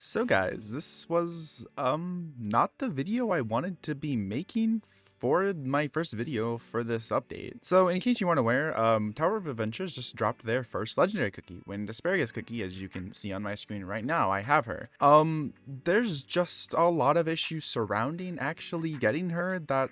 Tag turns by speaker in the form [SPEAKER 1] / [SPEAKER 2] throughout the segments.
[SPEAKER 1] So guys, this was not the video I wanted to be making for my first video for this update. So in case you weren't aware, Tower of Adventures just dropped their first legendary cookie, Wind Asparagus cookie, as you can see on my screen right now. I have her. There's just a lot of issues surrounding actually getting her that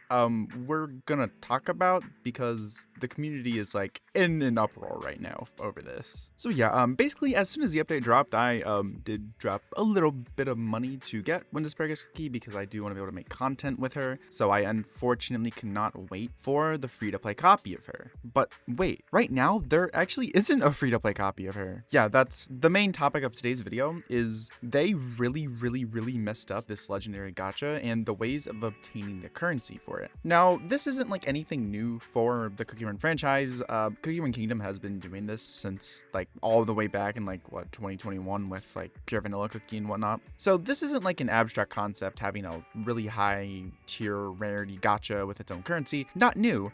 [SPEAKER 1] we're gonna talk about because the community is like in an uproar right now over this. So yeah, basically as soon as the update dropped, I did drop a little bit of money to get Wind Asparagus cookie because I do want to be able to make content with her. So I unfortunately cannot wait for the free-to-play copy of her. But wait, right now there actually isn't a free-to-play copy of her. Yeah, that's the main topic of today's video. Is they really messed up this legendary gacha and the ways of obtaining the currency for it. Now this isn't like anything new for the CookieRun franchise. CookieRun Kingdom has been doing this since like all the way back in like what 2021 with like pure vanilla cookie and whatnot. So this isn't like an abstract concept having a really high tier rarity gacha with its own currency. Not new.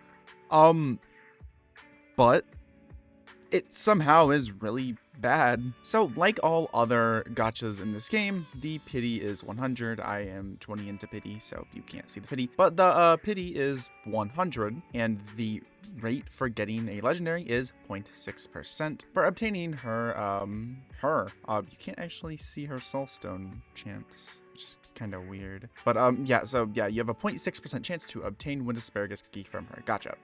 [SPEAKER 1] But it somehow is really bad. So like all other gachas in this game, the pity is 100. I am 20 into pity, so you can't see the pity, but the pity is 100, and the rate for getting a legendary is 0.6%. For obtaining her you can't actually see her soulstone chance, which is kind of weird. But yeah, so yeah, you have a 0.6% chance to obtain Wind Asparagus cookie from her. Gotcha.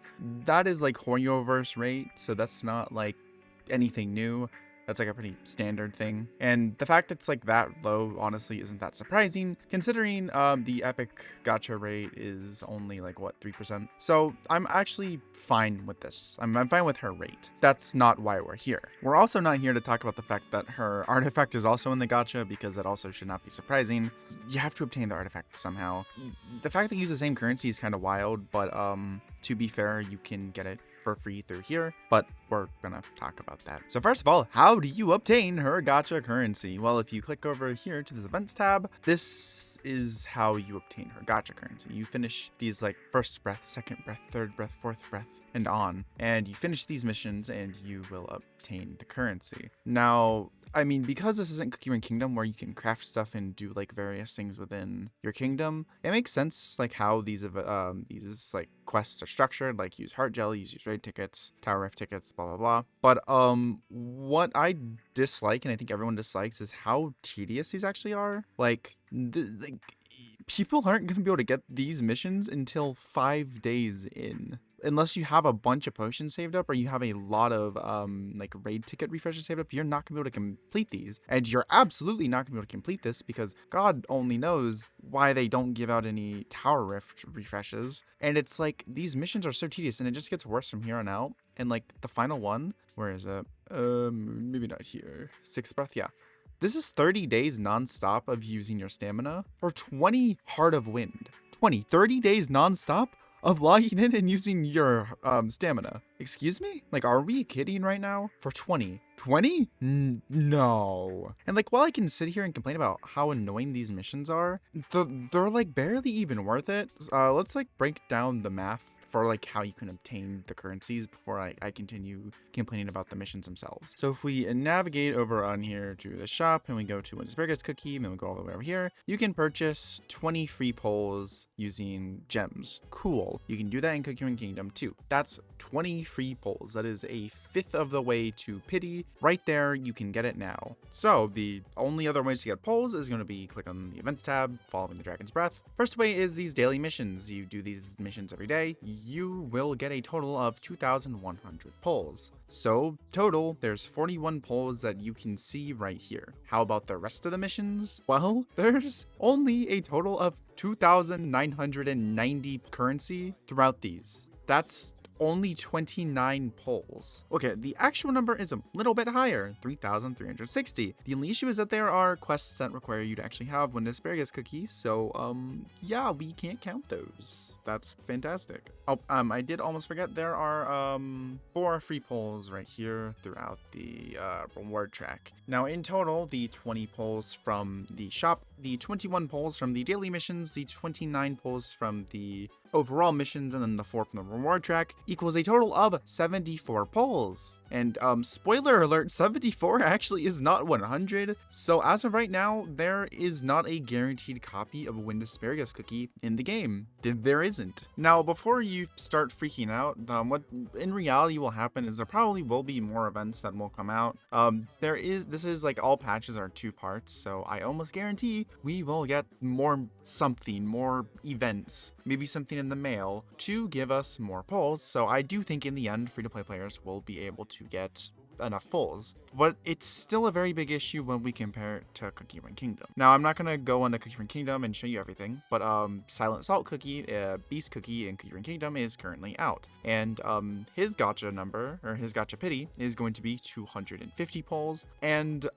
[SPEAKER 1] That is like Horioverse rate, so that's not like anything new. That's like a pretty standard thing. And the fact it's like that low honestly isn't that surprising, considering the epic gacha rate is only like what, 3%. So I'm actually fine with this. I'm fine with her rate. That's not why we're here. We're also not here to talk about the fact that her artifact is also in the gacha, because that also should not be surprising. You have to obtain the artifact somehow. The fact that you use the same currency is kind of wild, but to be fair, you can get it for free through here, but we're gonna talk about that. So first of all, how do you obtain her gacha currency? Well, if you click over here to this events tab, this is how you obtain her gacha currency. You finish these like first breath, second breath, third breath, fourth breath, and on, and you finish these missions and you will obtain the currency. Now, I mean, because this isn't CookieRun Kingdom where you can craft stuff and do like various things within your kingdom, it makes sense like how these like quests are structured, like use heart jellies, use raid tickets, tower rift tickets, blah blah blah. But what I dislike, and I think everyone dislikes, is how tedious these actually are. Like people aren't going to be able to get these missions until 5 days in. Unless you have a bunch of potions saved up or you have a lot of like raid ticket refreshes saved up, you're not gonna be able to complete these. And you're absolutely not gonna be able to complete this because God only knows why they don't give out any tower rift refreshes. And it's like these missions are so tedious, and it just gets worse from here on out. And like the final one, where is it? Maybe not here. Sixth breath, yeah. This is 30 days non-stop of using your stamina for 20 Heart of Wind. 30 days non-stop of logging in and using your stamina. Excuse me? Like, are we kidding right now? For 20? No. And like, while I can sit here and complain about how annoying these missions are, they're like barely even worth it. Let's like break down the math for like how you can obtain the currencies before I continue complaining about the missions themselves. So if we navigate over on here to the shop and we go to Wind Asparagus cookie, and then we go all the way over here, you can purchase 20 free poles using gems. Cool. You can do that in CookieRun Kingdom too. That's 20 free poles. That is a fifth of the way to pity. Right there, you can get it now. So the only other ways to get poles is going to be click on the events tab, following the dragon's breath. First way is these daily missions. You do these missions every day. You will get a total of 2,100 poles. So total, there's 41 poles that you can see right here. How about the rest of the missions? Well, there's only a total of 2,990 currency throughout these. That's only 29 poles. Okay, the actual number is a little bit higher, 3,360. The only issue is that there are quests that require you to actually have Wind Asparagus cookies, so yeah, we can't count those. That's fantastic. Oh, I did almost forget, there are 4 free poles right here throughout the reward track. Now in total, the 20 poles from the shop, the 21 poles from the daily missions, the 29 poles from the overall missions, and then the 4 from the reward track equals a total of 74 poles. And spoiler alert, 74 actually is not 100. So as of right now, there is not a guaranteed copy of a wind asparagus cookie in the game. There isn't. Now, before you start freaking out, what in reality will happen is there probably will be more events that will come out. This is like all patches are 2 parts, so I almost guarantee we will get more events, maybe something in the mail to give us more polls. So I do think in the end, free-to-play players will be able to get enough polls, but it's still a very big issue when we compare it to CookieRun Kingdom. Now, I'm not gonna go into CookieRun Kingdom and show you everything, but Silent Salt Cookie, Beast Cookie in CookieRun Kingdom is currently out, and his gacha number, or his gacha pity, is going to be 250 polls, and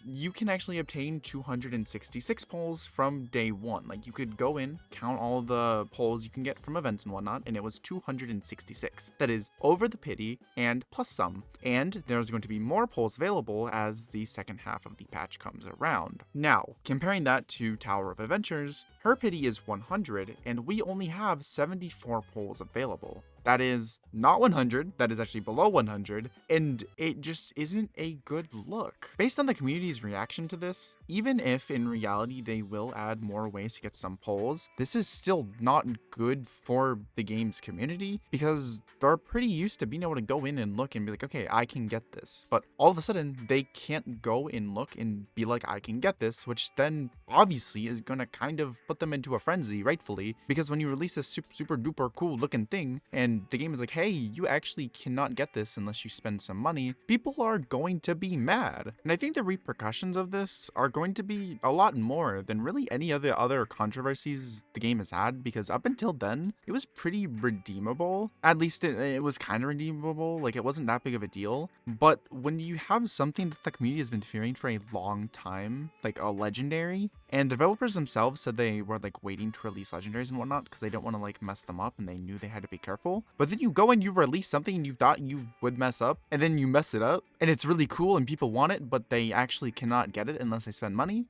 [SPEAKER 1] you can actually obtain 266 polls from day 1. Like, you could go in, count all the polls you can get from events and whatnot, and it was 266. That is over the pity and plus some, and there's going to be more polls available as the second half of the patch comes around. Now, comparing that to Tower of Adventures, her pity is 100, and we only have 74 polls available. That is not 100, that is actually below 100, and it just isn't a good look. Based on the community's reaction to this, even if in reality they will add more ways to get some polls, this is still not good for the game's community, because they're pretty used to being able to go in and look and be like, okay, I can get this. But all of a sudden, they can't go and look and be like, I can get this, which then obviously is gonna kind of put them into a frenzy, rightfully, because when you release this super duper cool looking thing, and the game is like, hey, you actually cannot get this unless you spend some money, people are going to be mad. And I think the repercussions of this are going to be a lot more than really any of the other controversies the game has had, because up until then, it was pretty redeemable. At least it was kind of redeemable, like it wasn't that big of a deal. But when you have something that the community has been fearing for a long time, like a legendary, and developers themselves said they were like waiting to release legendaries and whatnot because they didn't want to like mess them up, and they knew they had to be careful. But then you go and you release something you thought you would mess up, and then you mess it up, and it's really cool and people want it, but they actually cannot get it unless they spend money.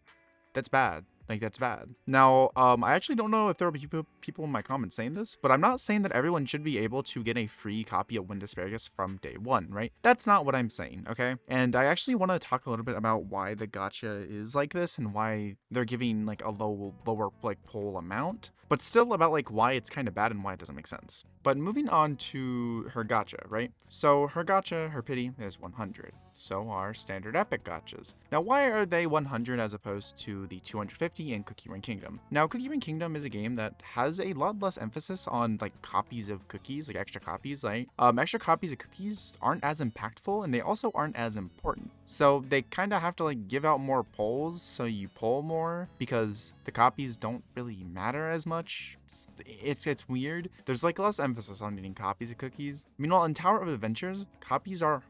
[SPEAKER 1] That's bad. Like, that's bad. Now, I actually don't know if there will be people in my comments saying this, but I'm not saying that everyone should be able to get a free copy of Wind Asparagus from day 1, right? That's not what I'm saying, okay? And I actually want to talk a little bit about why the gacha is like this and why they're giving like a lower like poll amount, but still about like why it's kind of bad and why it doesn't make sense. But moving on to her gacha, right? So her gacha, her pity, is 100. So are standard epic gachas. Now, why are they 100 as opposed to the 250 in CookieRun Kingdom? Now, CookieRun Kingdom is a game that has a lot less emphasis on like copies of cookies, like extra copies. Like extra copies of cookies aren't as impactful, and they also aren't as important. So they kind of have to like give out more polls so you poll more, because the copies don't really matter as much. It's weird. There's like less emphasis on getting copies of cookies. Meanwhile, in Tower of Adventures, copies are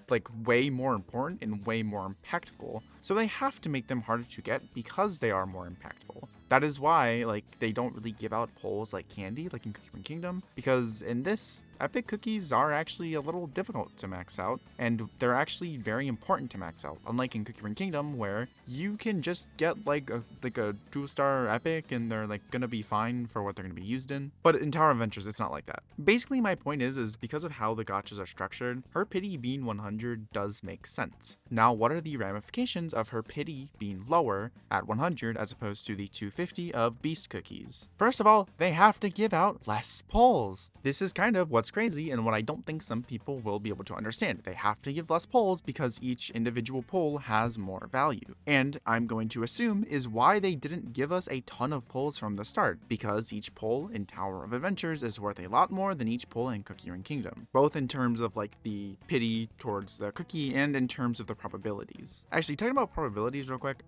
[SPEAKER 1] like way more important and way more impactful. So they have to make them harder to get because they are more impactful. That is why like they don't really give out polls like candy like in CookieRun Kingdom, because in this, epic cookies are actually a little difficult to max out, and they're actually very important to max out, unlike in CookieRun Kingdom where you can just get like a 2-star epic and they're like gonna be fine for what they're gonna be used in. But in Tower of Adventures, it's not like that. Basically, my point is because of how the gachas are structured, her pity being 100 does make sense. Now, what are the ramifications of her pity being lower at 100 as opposed to the 250 of beast cookies? First of all, they have to give out less polls. This is kind of what's crazy and what I don't think some people will be able to understand. They have to give less polls because each individual poll has more value. And I'm going to assume is why they didn't give us a ton of polls from the start, because each poll in Tower of Adventures is worth a lot more than each poll in CookieRun Kingdom, both in terms of like the pity towards the cookie and in terms of the probabilities. Actually, talking about probabilities real quick,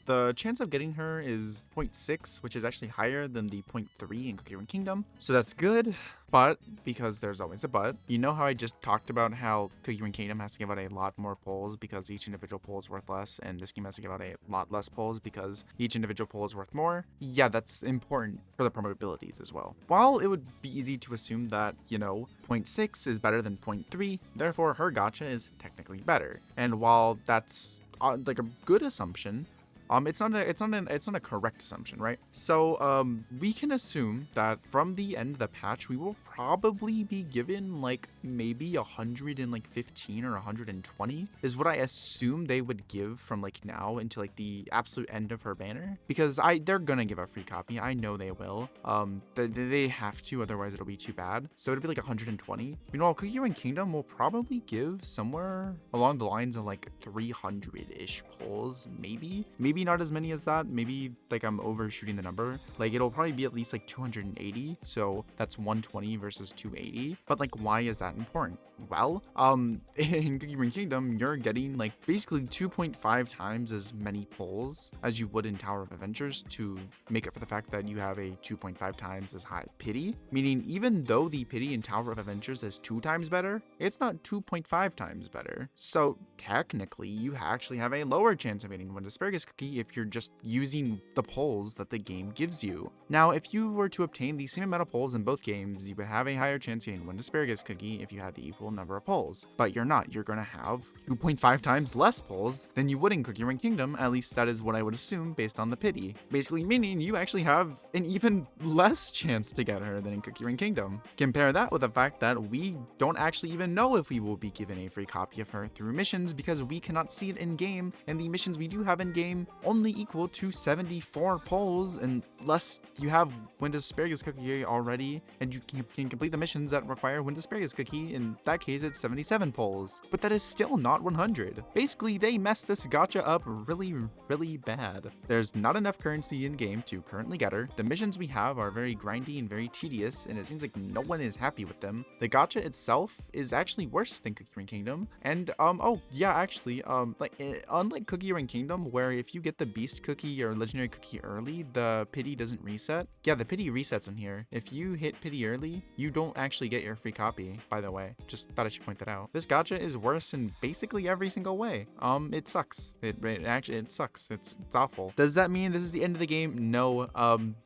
[SPEAKER 1] the chance of getting her is 0.6, which is actually higher than the 0.3 in CookieRun Kingdom, so that's good. But, because there's always a but, you know how I just talked about how CookieRun Kingdom has to give out a lot more polls because each individual poll is worth less, and this game has to give out a lot less polls because each individual poll is worth more? Yeah, that's important for the probabilities as well. While it would be easy to assume that, 0.6 is better than 0.3, therefore her gacha is technically better. And while that's like a good assumption, it's not a correct assumption, right? So we can assume that from the end of the patch, we will probably be given like maybe 115 or 120 is what I assume they would give from like now until like the absolute end of her banner, because they're gonna give a free copy. I know they will. They have to, otherwise it'll be too bad. So it'll be like 120. Meanwhile, CookieRun Kingdom will probably give somewhere along the lines of like 300-ish polls, maybe not as many as that. Maybe like I'm overshooting the number. Like it'll probably be at least like 280. So that's 120 versus 280. But like, why is that important? Well, in CookieRun Kingdom, you're getting like basically 2.5 times as many polls as you would in Tower of Adventures to make up for the fact that you have a 2.5 times as high pity. Meaning, even though the pity in Tower of Adventures is 2 times better, it's not 2.5 times better. So technically, you actually have a lower chance of getting one Asparagus cookie if you're just using the polls that the game gives you. Now, if you were to obtain the same amount of polls in both games, you would have a higher chance of getting one Asparagus cookie if you had the equal number of polls. But you're not. You're going to have 2.5 times less polls than you would in CookieRun Kingdom. At least that is what I would assume based on the pity. Basically meaning you actually have an even less chance to get her than in CookieRun Kingdom. Compare that with the fact that we don't actually even know if we will be given a free copy of her through missions, because we cannot see it in game, and the missions we do have in game only equal to 74 polls unless you have Wind Asparagus Cookie already and you can complete the missions that require Wind Asparagus Cookie. In that case, it's 77 polls, but that is still not 100. Basically, they messed this gacha up really bad. There's not enough currency in game to currently get her. The missions we have are very grindy and very tedious, and it seems like no one is happy with them. The gacha itself is actually worse than CookieRun Kingdom, and oh yeah, actually, unlike CookieRun Kingdom, where if you get the Beast Cookie or Legendary Cookie early, the pity doesn't reset. Yeah, the pity resets in here. If you hit pity early, you don't actually get your free copy, by the way. Just thought I should point that out. This gacha is worse in basically every single way. It sucks. It sucks. It's awful. Does that mean this is the end of the game? No.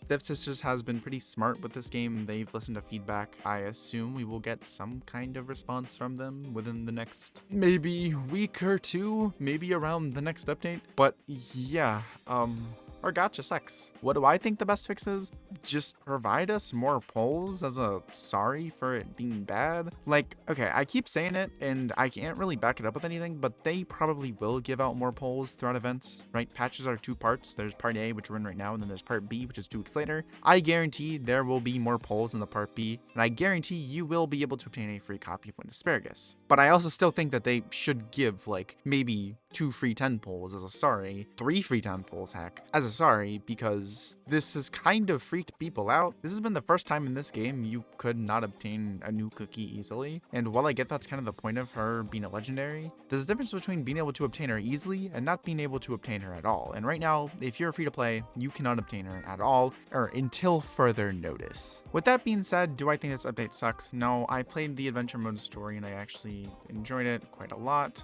[SPEAKER 1] Dev Sisters has been pretty smart with this game. They've listened to feedback. I assume we will get some kind of response from them within the next maybe week or two, maybe around the next update. But yeah, our gacha sucks. What do I think the best fix is? Just provide us more polls as a sorry for it being bad. Like, okay, I keep saying it and I can't really back it up with anything, but they probably will give out more polls throughout events, right? Patches are 2 parts. There's part A, which we're in right now, and then there's part B, which is 2 weeks later. I guarantee there will be more polls in the part B, and I guarantee you will be able to obtain a free copy of Wind Asparagus. But I also still think that they should give like maybe 2 free 10 polls as a sorry, 3 free 10 polls heck, as a sorry, because this has kind of freaked people out. This has been the first time in this game you could not obtain a new cookie easily, and while I get that's kind of the point of her being a legendary, there's a difference between being able to obtain her easily and not being able to obtain her at all. And right now, if you're free to play, you cannot obtain her at all, or until further notice. With that being said, do I think this update sucks? No, I played the adventure mode story and I actually enjoyed it quite a lot.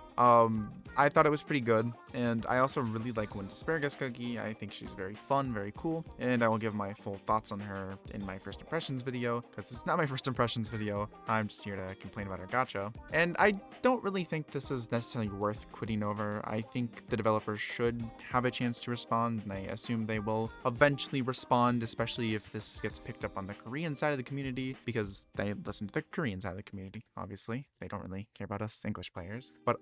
[SPEAKER 1] I thought it was pretty good, and I also really like Wind Asparagus Cookie. I think she's very fun, very cool, and I will give my full thoughts on her in my first impressions video, because it's not my first impressions video. I'm just here to complain about her gacha, and I don't really think this is necessarily worth quitting over. I think the developers should have a chance to respond, and I assume they will eventually respond, especially if this gets picked up on the Korean side of the community, because they listen to the Korean side of the community. Obviously, they don't really care about us English players, but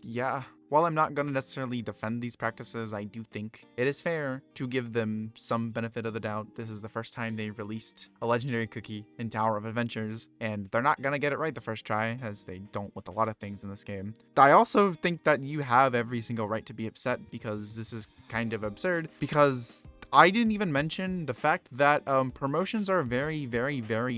[SPEAKER 1] yeah. While I'm not going to necessarily defend these practices, I do think it is fair to give them some benefit of the doubt. This is the first time they released a legendary cookie in Tower of Adventures, and they're not going to get it right the first try, as they don't with a lot of things in this game. I also think that you have every single right to be upset, because this is kind of absurd, because I didn't even mention the fact that promotions are very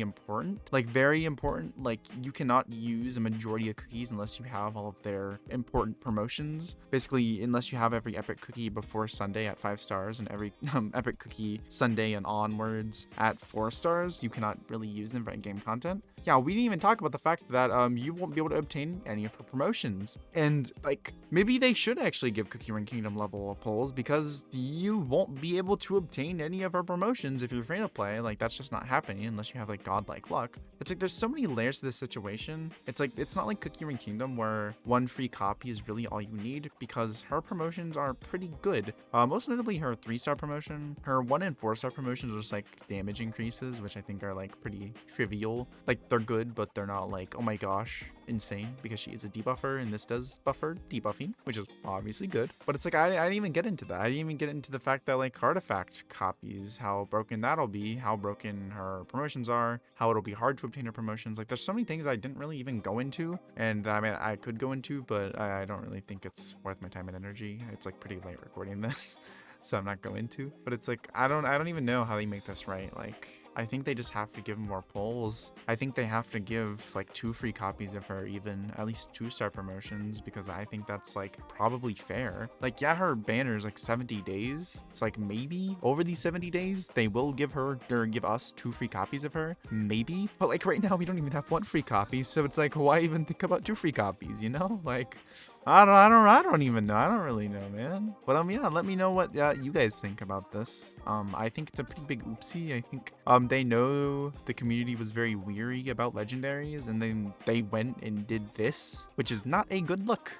[SPEAKER 1] important. Like, very important. Like, you cannot use a majority of cookies unless you have all of their important promotions. Basically, unless you have every epic cookie before Sunday at 5 stars and every epic cookie Sunday and onwards at 4 stars, you cannot really use them for in-game content. Yeah, we didn't even talk about the fact that you won't be able to obtain any of her promotions. And, like, maybe they should actually give CookieRun Kingdom level of polls, because you won't be able to obtain any of her promotions if you're free to play. Like, that's just not happening unless you have, like, godlike luck. It's like there's so many layers to this situation. It's like it's not like CookieRun Kingdom where one free copy is really all you need, because her promotions are pretty good. Most notably her 3-star promotion. Her 1 and 4-star promotions are just like damage increases, which I think are like pretty trivial. Like they're good, but they're not like, oh my gosh, insane, because she is a debuffer and this does buffer debuffing, which is obviously good. But it's like I didn't even get into that. I didn't even get into the fact that like artifact copies, how broken that'll be, how broken her promotions are, how it'll be hard to obtain her promotions. Like there's so many things I didn't really even go into, and I mean I could go into, but I don't really think it's worth my time and energy. It's like pretty late recording this. So I'm not going to, but it's like I don't even know how they make this right. Like I think they just have to give more polls. I think they have to give like 2 free copies of her, even at least 2-star promotions, because I think that's like probably fair. Like yeah, her banner is like 70 days. It's like maybe over these 70 days they will give her or give us 2 free copies of her, maybe. But like right now we don't even have 1 free copy, so it's like why even think about 2 free copies? You know, like. I don't even know. I don't really know, man. But yeah, let me know what you guys think about this. I think it's a pretty big oopsie. I think they know the community was very weary about legendaries, and then they went and did this, which is not a good look.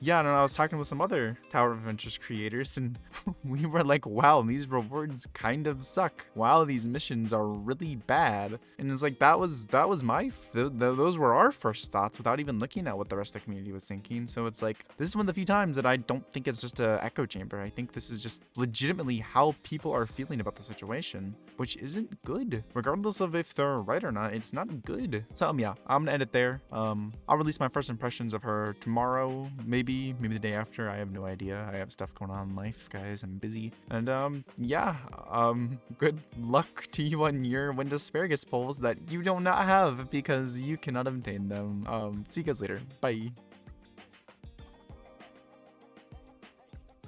[SPEAKER 1] Yeah, I don't know, I was talking with some other Tower of Adventures creators, and we were like, wow, these rewards kind of suck. Wow, these missions are really bad. And it's like those were our first thoughts without even looking at what the rest of the community was thinking. So it's like, this is one of the few times that I don't think it's just a echo chamber. I think this is just legitimately how people are feeling about the situation, which isn't good. Regardless of if they're right or not, it's not good. So yeah, I'm gonna end it there. I'll release my first impressions of her tomorrow, maybe the day after. I have no idea. I have stuff going on in life, guys. I'm busy. And yeah, good luck to you on your wind asparagus polls that you do not have because you cannot obtain them. See you guys later. Bye.